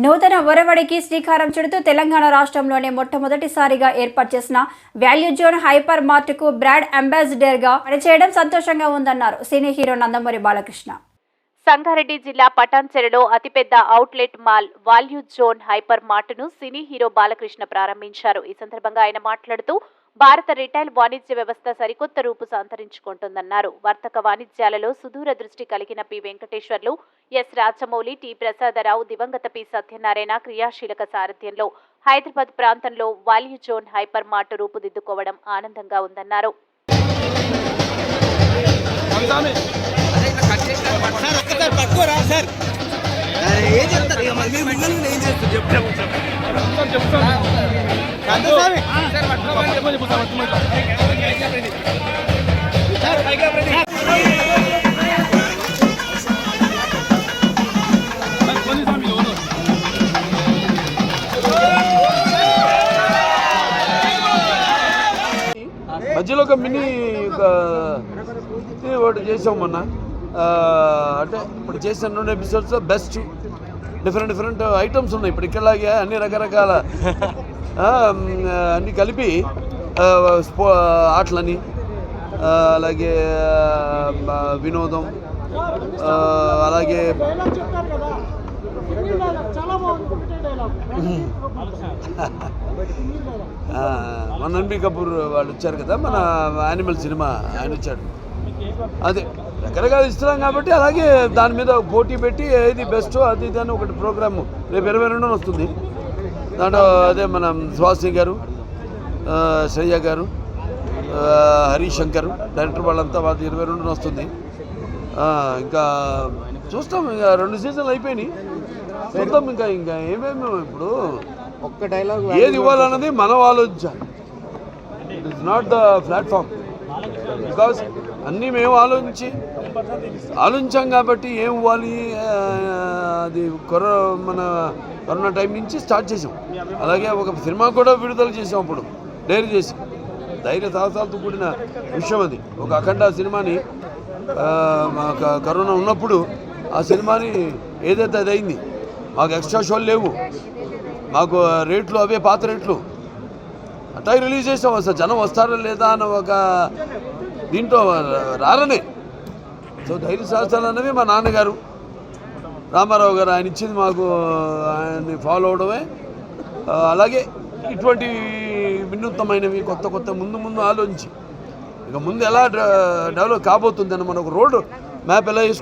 నూతన ఒరవడికి శ్రీకారం చుడుతూ తెలంగాణ రాష్ట్రంలోనే మొట్టమొదటిసారిగా ఏర్పాటు చేసిన వాల్యూ జోన్ హైపర్ మార్ట్కు బ్రాండ్ అంబాసిడర్గా పనిచేయడం సంతోషంగా ఉందన్నారు సినీ హీరో నందమూరి బాలకృష్ణ. సంగారెడ్డి జిల్లా పటాన్చెరులో అతిపెద్ద outlet mall value zone hyper మార్ట్ను సినీ హీరో బాలకృష్ణ ప్రారంభించారు. ఈ సందర్భంగా ఆయన మాట్లాడుతూ భారత రిటైల్ వాణిజ్య వ్యవస్థ సరికొత్త రూపు సంతరించుకుంటుందన్నారు. వర్తక వాణిజ్యాలలో సుదూర దృష్టి కలిగిన P Venkateswarlu, S Rajamouli, T Prasadarao, దివంగత పి సత్యనారాయణ క్రియాశీలక సారథ్యంలో హైదరాబాద్ ప్రాంతంలో వాల్యూ జోన్ హైపర్ మార్ట్ రూపుదిద్దుకోవడం ఆనందంగా ఉందన్నారు. మధ్యలో ఒక మినీ ఒకటి చేసాం మొన్న. అంటే ఇప్పుడు చేసిన 2 ఎపిసోడ్స్లో బెస్ట్ డిఫరెంట్ ఐటమ్స్ ఉన్నాయి. ఇప్పుడు ఇక్కడలాగే అన్ని రకరకాల అన్నీ కలిపి ఆటలని, అలాగే వినోదం, అలాగే మన రణబీర్ కపూర్ వాళ్ళు వచ్చారు కదా, మన యానిమల్ సినిమా ఆయన వచ్చాడు. అదే రకరకాలు ఇస్తున్నాం కాబట్టి అలాగే దాని మీద పోటీ పెట్టి ఏది బెస్టో అది దాన్ని ఒకటి ప్రోగ్రాము రేపు 22న వస్తుంది. దాంట్లో అదే మన సుహాసిని గారు, శ్రేయ గారు, హరీష్ శంకర్ డైరెక్టర్ వాళ్ళంతా వాళ్ళు 22న వస్తుంది. ఇంకా చూస్తాం. ఇంకా 2 సీజన్లు అయిపోయినాయి, చూద్దాం. ఇంకా ఏమేమి ఇప్పుడు ఒక్క డైలాగ్ ఏది ఇవ్వాలన్నది మనం ఆలోచించాలి. It is not the platform. Because అన్నీ మేము ఆలోచించాం కాబట్టి ఏం ఇవ్వాలి, అది మన కరోనా టైం నుంచి స్టార్ట్ చేసాం. అలాగే ఒక సినిమా కూడా విడుదల చేసాం. అప్పుడు డైరీ చేసి ధైర్య సాహసాలతో కూడిన విషయం అది. ఒక అఖండ సినిమాని కరోనా ఉన్నప్పుడు ఆ సినిమాని ఏదైతే అది అయింది, మాకు ఎక్స్ట్రా షోలు లేవు, మాకు రేట్లు అవే పాత రేట్లు అట్లా రిలీజ్ చేసాం. అసలు జనం వస్తారా లేదా అని ఒక దీంట్లో రారనే. సో ధైర్య సాహసాలు అన్నవి మా నాన్నగారు రామారావు గారు ఆయన ఇచ్చింది మాకు, ఆయన్ని ఫాలో అవడమే. అలాగే ఇటువంటి వినూత్నమైనవి కొత్త ముందు ఆలోచించి ఇక ముందు ఎలా డెవలప్ కాబోతుంది అని మనం ఒక రోడ్ మ్యాప్ ఎలా